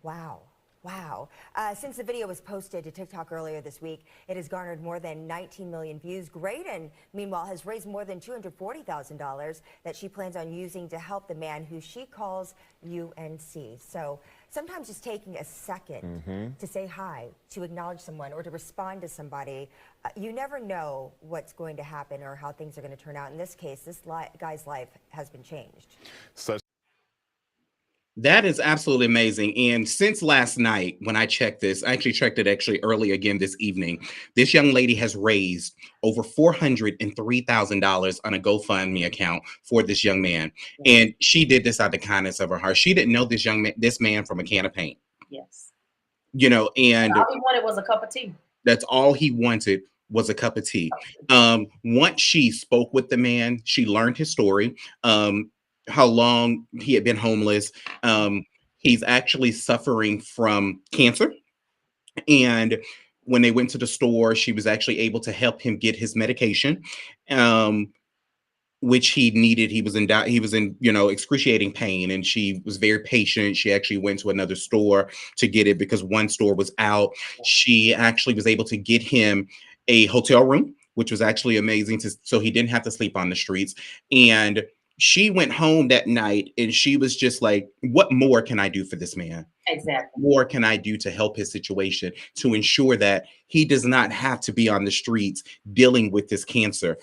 Wow. Wow. Since the video was posted to TikTok earlier this week, it has garnered more than 19 million views. Graydon, meanwhile, has raised more than $240,000 that she plans on using to help the man who she calls UNC. So sometimes just taking a second to say hi, to acknowledge someone, or to respond to somebody, you never know what's going to happen or how things are going to turn out. In this case, this guy's life has been changed. That is absolutely amazing. And since last night, when I checked this, I actually checked it early again this evening. This young lady has raised over $403,000 on a GoFundMe account for this young man. And she did this out of the kindness of her heart. She didn't know this man from a can of paint. Yes. And all he wanted was a cup of tea. That's all he wanted was a cup of tea. Once she spoke with the man, she learned his story. How long he had been homeless. He's actually suffering from cancer. And when they went to the store, she was actually able to help him get his medication, which he needed. He was in excruciating pain, and she was very patient. She actually went to another store to get it because one store was out. She actually was able to get him a hotel room, which was actually amazing, so he didn't have to sleep on the streets. And she went home that night and she was just like, what more can I do for this man? Exactly. What more can I do to help his situation, to ensure that he does not have to be on the streets dealing with this cancer?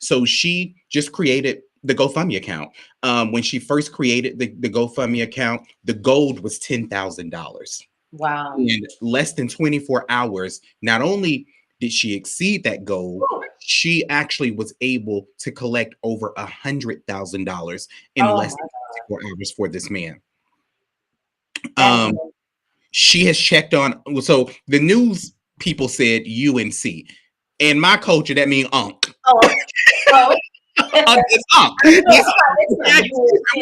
So she just created the GoFundMe account. When she first created the GoFundMe account, the goal was $10,000. Wow. In less than 24 hours, not only did she exceed that goal, she actually was able to collect over $100,000 in less than 24 hours for this man. She has checked on, so the news people said UNC. In my culture, that means Unc. It's Unc. We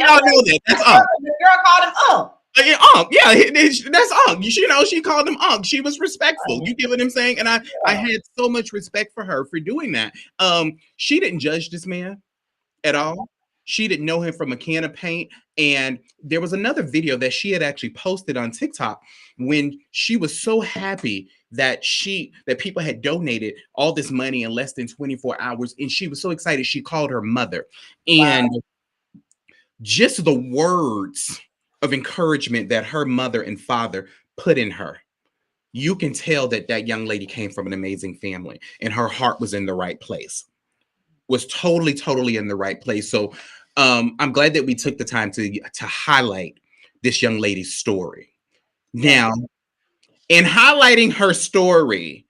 all know that. That's Unc. The girl called him Unc. That's Unc. She called him Unc. She was respectful. You get what I'm saying? And I had so much respect for her for doing that. She didn't judge this man at all. She didn't know him from a can of paint. And there was another video that she had actually posted on TikTok when she was so happy that people had donated all this money in less than 24 hours. And she was so excited. She called her mother. And just the words of encouragement that her mother and father put in her, you can tell that that young lady came from an amazing family and her heart was in the right place, was totally in the right place. So I'm glad that we took the time to highlight this young lady's story. Now, in highlighting her story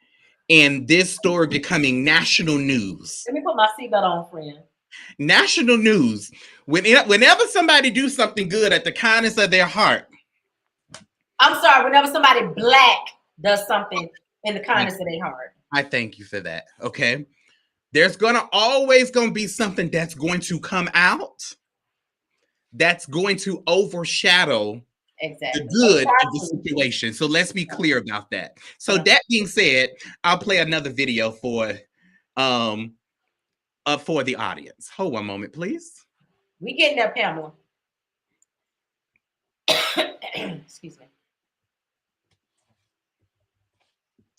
and this story becoming national news. Let me put my seatbelt on, friend. National news. Whenever somebody do something good at the kindness of their heart. I'm sorry, whenever somebody black does something in the kindness of their heart. I thank you for that. Okay. There's always gonna be something that's going to come out that's going to overshadow the good of the situation. So let's be clear about that. So that being said, I'll play another video for the audience. Hold one moment, please. We getting there, Pamela. Excuse me.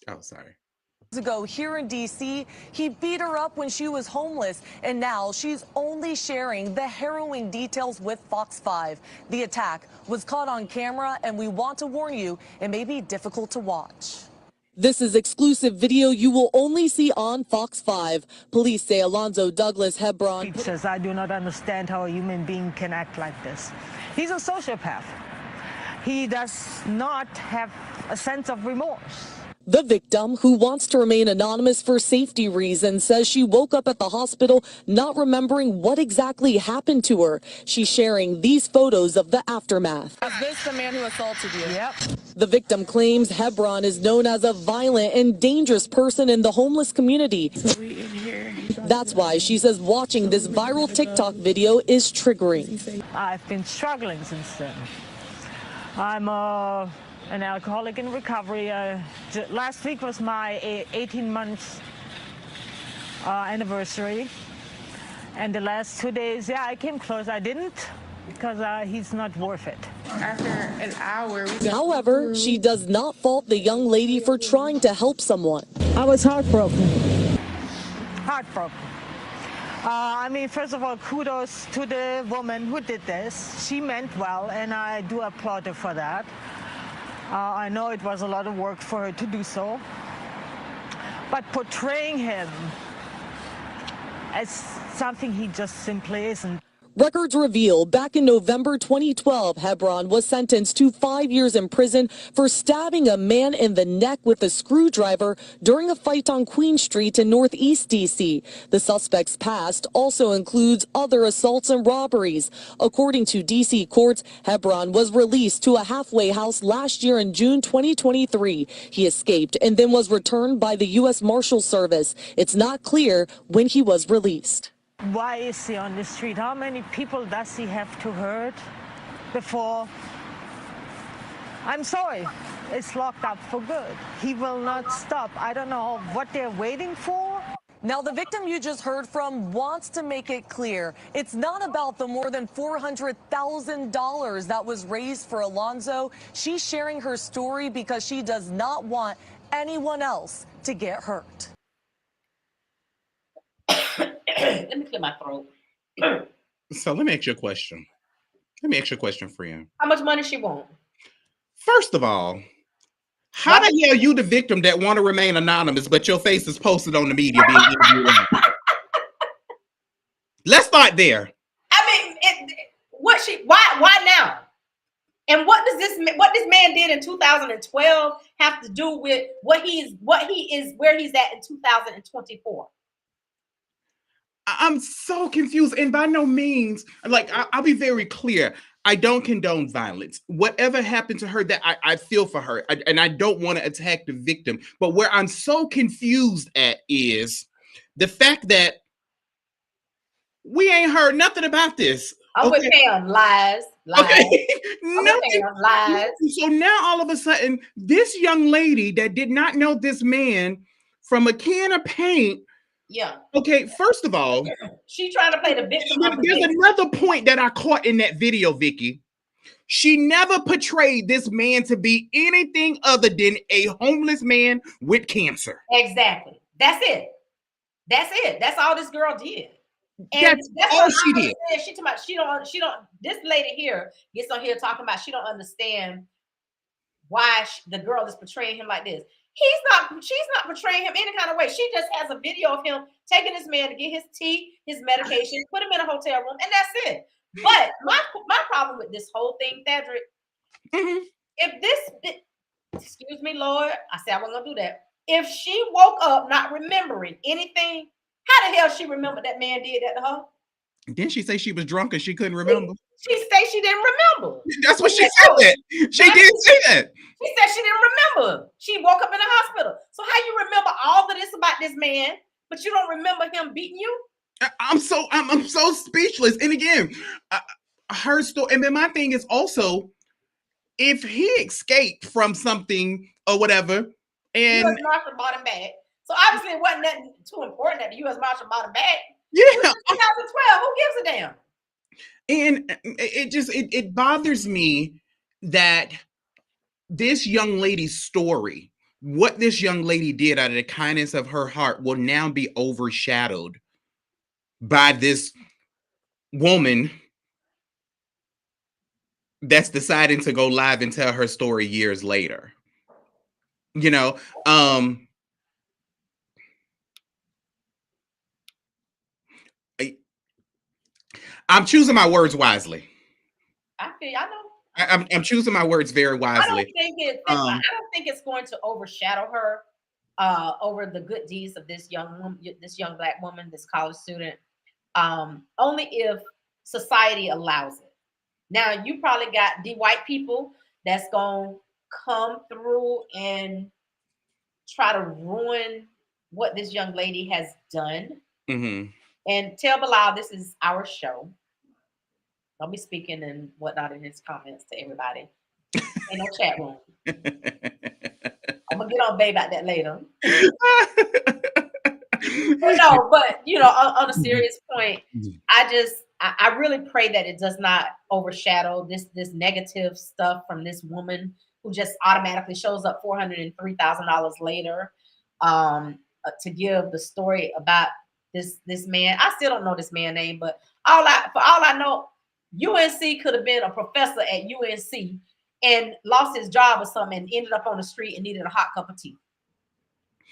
Oh, sorry. Ago here in D.C., he beat her up when she was homeless, and now she's only sharing the harrowing details with Fox 5. The attack was caught on camera, and we want to warn you, it may be difficult to watch. This is exclusive video you will only see on Fox 5. Police say Alonzo Douglas Hebron says, I do not understand how a human being can act like this. He's a sociopath. He does not have a sense of remorse. The victim, who wants to remain anonymous for safety reasons, says she woke up at the hospital not remembering what exactly happened to her. She's sharing these photos of the aftermath. Is this the man who assaulted you? Yep. The victim claims Hebron is known as a violent and dangerous person in the homeless community. That's why she says watching this viral TikTok video is triggering. I've been struggling since then. I'm an alcoholic in recovery. Last week was my 18 months anniversary. And the last 2 days, yeah, I came close. I didn't because he's not worth it. After an hour, However, she does not fault the young lady for trying to help someone. I was heartbroken. Heartbroken. I mean, first of all, kudos to the woman who did this. She meant well, and I do applaud her for that. I know it was a lot of work for her to do so. But portraying him as something he just simply isn't. Records reveal back in November 2012, Hebron was sentenced to 5 years in prison for stabbing a man in the neck with a screwdriver during a fight on Queen Street in Northeast D.C. The suspect's past also includes other assaults and robberies. According to D.C. courts, Hebron was released to a halfway house last year in June 2023. He escaped and then was returned by the U.S. Marshal Service. It's not clear when he was released. Why is he on the street? How many people does he have to hurt before? I'm sorry, it's locked up for good. He will not stop. I don't know what they're waiting for. Now, the victim you just heard from wants to make it clear it's not about the more than $400,000 that was raised for Alonzo. She's sharing her story because she does not want anyone else to get hurt. Let me clear my throat. So let me ask you a question. Friend. How much money she want? First of all, how the hell you the victim that want to remain anonymous, but your face is posted on the media being interviewed? Let's start there. I mean, why now? And what this man did in 2012 have to do with where he's at in 2024? I'm so confused, and by no means, like I'll be very clear. I don't condone violence. Whatever happened to her, that I feel for her, and I don't want to attack the victim. But where I'm so confused at is the fact that we ain't heard nothing about this. I'm with Pam. Lies. Okay. Nothing. Lies. So now all of a sudden, this young lady that did not know this man from a can of paint. Yeah. Okay, first of all, she trying to play the victim. There's another point that I caught in that video, Vicky. She never portrayed this man to be anything other than a homeless man with cancer. Exactly. That's it. That's all this girl did. And that's all what she did. She talking about she don't. This lady here gets on here talking about she don't understand why the girl is portraying him like this. She's not portraying him any kind of way. She just has a video of him taking this man to get his tea, his medication, put him in a hotel room, and that's it. But my problem with this whole thing, Cedric, if this, excuse me, Lord, I said I wasn't gonna do that. If she woke up not remembering anything, how the hell she remembered that man did that to her? Didn't she say she was drunk and she couldn't remember? She said she didn't remember. That's what she said. She did say that. She said she didn't remember. She woke up in the hospital. So how you remember all of this about this man, but you don't remember him beating you? I'm so speechless. And again, her story. And then my thing is also, if he escaped from something or whatever, and U.S. Marshal brought him back. So obviously it wasn't nothing too important that the U.S. Marshal brought him back. Yeah. It was 2012. Who gives a damn? And it bothers me that this young lady's story, what this young lady did out of the kindness of her heart, will now be overshadowed by this woman that's deciding to go live and tell her story years later. You know, I'm choosing my words wisely. I know. I'm choosing my words very wisely. I don't think it's going to overshadow her over the good deeds of this young woman, this young Black woman, this college student. Only if society allows it. Now you probably got the white people that's gonna come through and try to ruin what this young lady has done. Mm-hmm. And tell Bilal this is our show. Don't be speaking and whatnot in his comments to everybody. Ain't no chat room. I'm gonna get on Babe about that later. But you know, on a serious point, I really pray that it does not overshadow this negative stuff from this woman who just automatically shows up $403,000 later to give the story about this man. I still don't know this man's name, but for all I know, UNC could have been a professor at UNC and lost his job or something and ended up on the street and needed a hot cup of tea.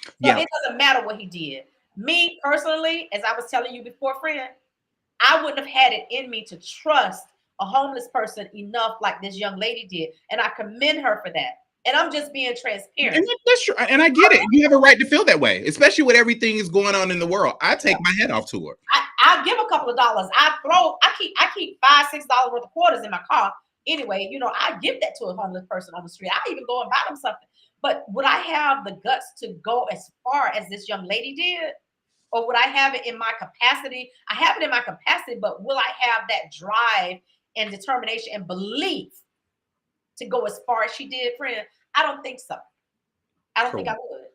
So it doesn't matter what he did. Me personally, as I was telling you before, friend, I wouldn't have had it in me to trust a homeless person enough like this young lady did. And I commend her for that. And I'm just being transparent. And that's true. And I get it. You have a right to feel that way, especially with everything is going on in the world. I take my head off to her. I'll give a couple of dollars. I keep $5-6 worth of quarters in my car. Anyway, you know, I give that to a homeless person on the street. I even go and buy them something. But would I have the guts to go as far as this young lady did? Or would I have it in my capacity? I have it in my capacity, but will I have that drive and determination and belief to go as far as she did, friend? I don't think so. I don't think I would.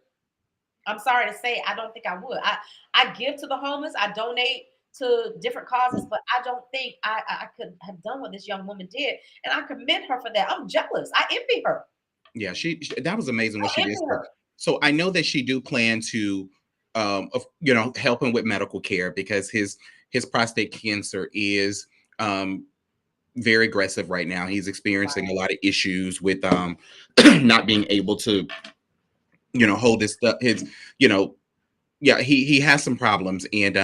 I'm sorry to say, I don't think I would. I give to the homeless. I donate to different causes, but I don't think I could have done what this young woman did. And I commend her for that. I'm jealous. I envy her. Yeah, that was amazing what she did. So I know that she do plan to help him with medical care because his prostate cancer is very aggressive right now. He's experiencing a lot of issues with not being able to hold his stuff. He has some problems, and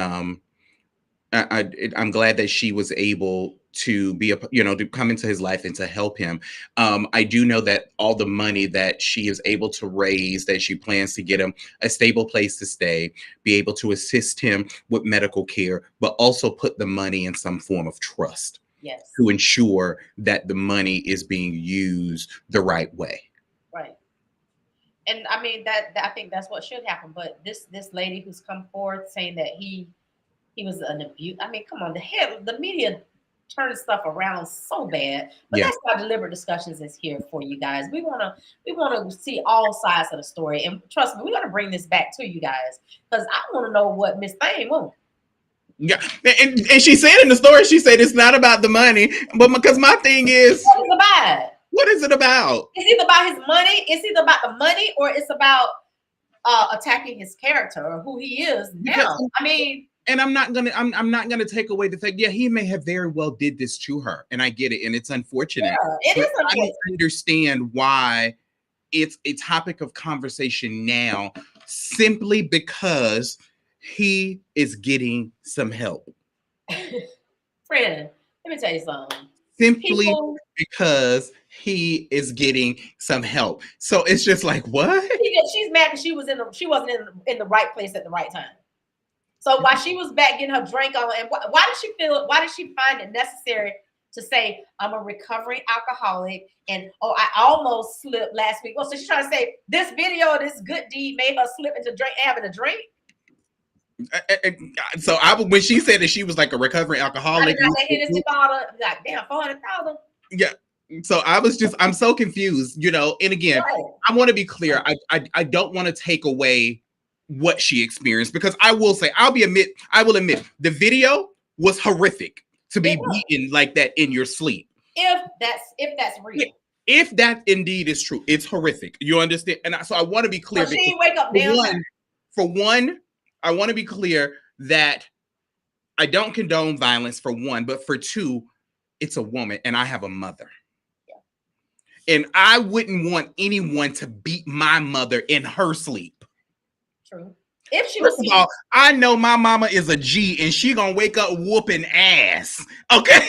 I'm glad that she was able to be to come into his life and to help him. I do know that all the money that she is able to raise, that she plans to get him a stable place to stay, be able to assist him with medical care, but also put the money in some form of trust. Yes. To ensure that the money is being used the right way. Right. And I mean I think that's what should happen. But this lady who's come forward saying that he was an abuse. I mean, come on, the media turns stuff around so bad. But that's why Deliberate Discussions is here for you guys. We wanna see all sides of the story. And trust me, we're gonna bring this back to you guys because I want to know what Miss Thane wants. Yeah, and she said in the story, she said it's not about the money, but because my thing is, what is it about? What is it about? It's either about his money, it's either about the money, or it's about attacking his character or who he is now. I mean, And I'm not gonna take away the fact, yeah, he may have very well did this to her, and I get it, and it's unfortunate. Yeah, it is I unfortunate. don't understand why it's a topic of conversation now, simply because he is getting some help. Friend, let me tell you something. Simply because he is getting some help. So it's just like, what? She's mad because she wasn't in the right place at the right time. So while she was back getting her drink on, and why did she find it necessary to say, I'm a recovering alcoholic, and I almost slipped last week? Well, so she's trying to say this video, this good deed made her slip into having a drink. So when she said that she was like a recovering alcoholic, like, damn, 400,000. Yeah. So I'm so confused, and again, right. I want to be clear. I don't want to take away what she experienced, because I will admit the video was horrific to be beaten like that in your sleep. If that's real. If that indeed is true, it's horrific. You understand? And so I want to be clear. So she didn't wake up down. For one, I want to be clear that I don't condone violence, for one, but for two, it's a woman and I have a mother. Yeah. And I wouldn't want anyone to beat my mother in her sleep. True. If she First of all, I know my mama is a G and she gonna wake up whooping ass. Okay.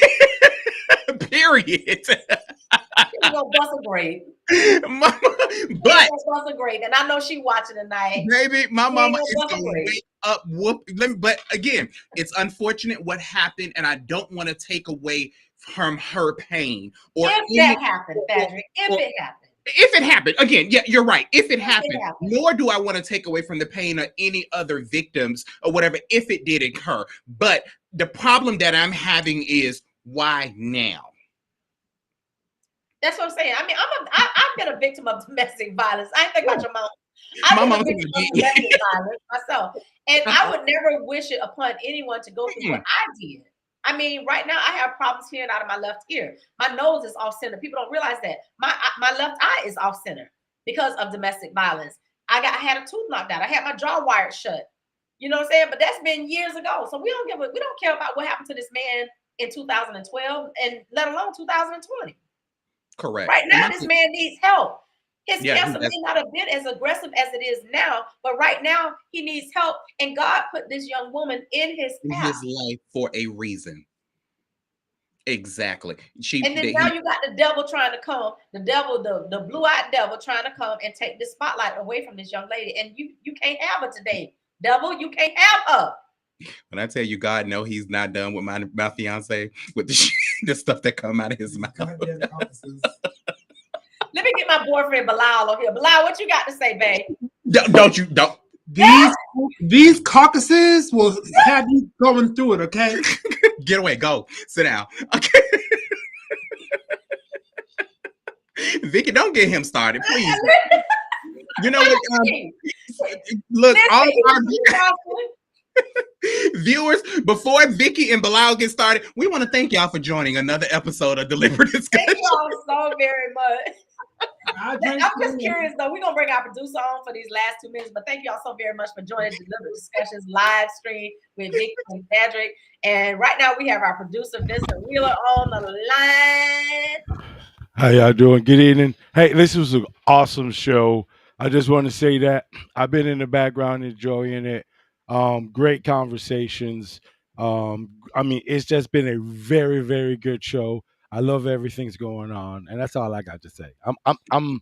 Period. She's gonna bust a grave. Mama, but bust a grave, and I know she watching tonight. Baby, my mama is gonna wake up whoop. But again, it's unfortunate what happened, and I don't want to take away from her pain. Or if that happened, Patrick. If it happened, again, yeah, you're right. If it happened, nor do I want to take away from the pain of any other victims or whatever, if it did occur. But the problem that I'm having is, why now? That's what I'm saying. I mean, I've been a victim of domestic violence. I ain't think about your mom. I've been a victim of domestic violence myself. And I would never wish it upon anyone to go through what I did. I mean, right now I have problems hearing out of my left ear. My nose is off center. People don't realize that. My left eye is off center because of domestic violence. I had a tooth knocked out. I had my jaw wired shut. You know what I'm saying? But that's been years ago. So we don't care about what happened to this man in 2012 and let alone 2020. Correct. Right now, this man needs help. His cancer may not have been as aggressive as it is now, but right now he needs help. And God put this young woman in his life for a reason. Exactly. And then now you got the devil trying to come, the blue-eyed devil trying to come and take the spotlight away from this young lady. And you can't have her today. Devil, you can't have her. When I tell you, God, no, he's not done with my fiance with the stuff that come out of his mouth. Let me get my boyfriend Bilal on here. Bilal, what you got to say, babe? Don't. These caucuses will have you going through it, okay? Get away, go, sit down. Okay. Vicky, don't get him started, please. You know what? Look, all our viewers, before Vicky and Bilal get started, we want to thank y'all for joining another episode of Deliberate Discussion. Thank y'all so very much. I'm just curious though. We're gonna bring our producer on for these last 2 minutes, but thank y'all so very much for joining Deliberate Discussions live stream with Vicky and Patrick. And right now we have our producer Vincent Wheeler on the line. How y'all doing? Good evening. Hey, this was an awesome show. I just want to say that I've been in the background enjoying it. Great conversations. I mean, it's just been a very, very good show. I love everything's going on, and that's all I got to say. I'm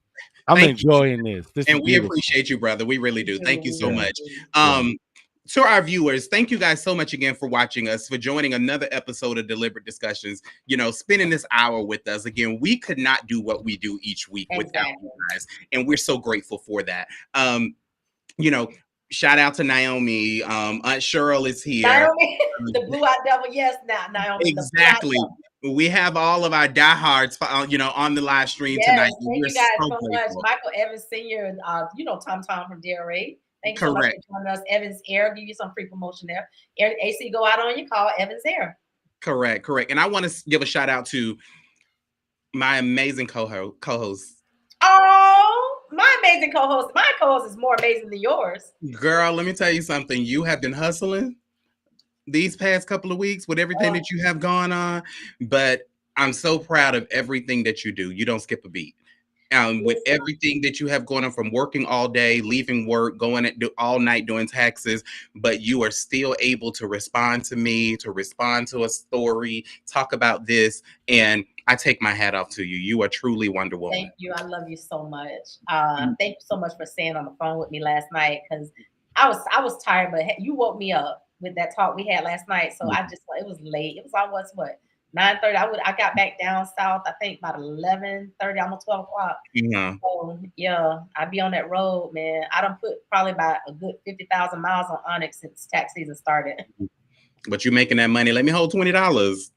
enjoying this. And we appreciate you, brother. We really do. Thank you so much. To our viewers, thank you guys so much again for watching us, for joining another episode of Deliberate Discussions, spending this hour with us. Again, we could not do what we do each week without you guys, and we're so grateful for that. Shout out to Naomi. Aunt Cheryl is here. Naomi, the blue-eyed devil. Yes, now Naomi. Exactly. We have all of our diehards, on the live stream tonight. Thank you guys so much. Michael Evans Sr., Tom from DRA. Thank you so much for joining us. Evans Air, give you some free promotion there. AC, go out on your call, Evans Air. Correct. And I want to give a shout out to my amazing co-host. Oh, my amazing co-host. My co-host is more amazing than yours. Girl, let me tell you something. You have been hustling. these past couple of weeks with everything that you have gone on, but I'm so proud of everything that you do. You don't skip a beat. With everything that you have going on, from working all day, leaving work, going all night doing taxes, but you are still able to respond to me, to respond to a story, talk about this, and I take my hat off to you. You are truly Wonder Woman. Thank you. I love you so much. Thank you so much for staying on the phone with me last night, because I was tired, but you woke me up with that talk we had last night. So it was late. It was almost 9:30. I got back down south, I think about 11:30, almost 12 o'clock. Yeah. So yeah, I be on that road, man. I done put probably about a good 50,000 miles on Onyx since tax season started. But you making that money. Let me hold $20.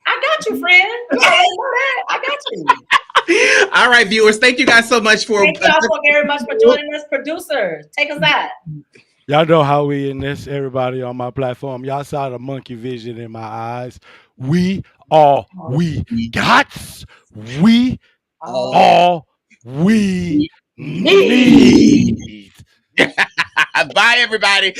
I got you, friend. You already know that. I got you. All right, viewers. Thank you guys so much for. Thank y'all so very much for joining us. Producers, take us out. Y'all know how we in this, everybody on my platform. Y'all saw the monkey vision in my eyes. We all we got. We all we need. Bye, everybody.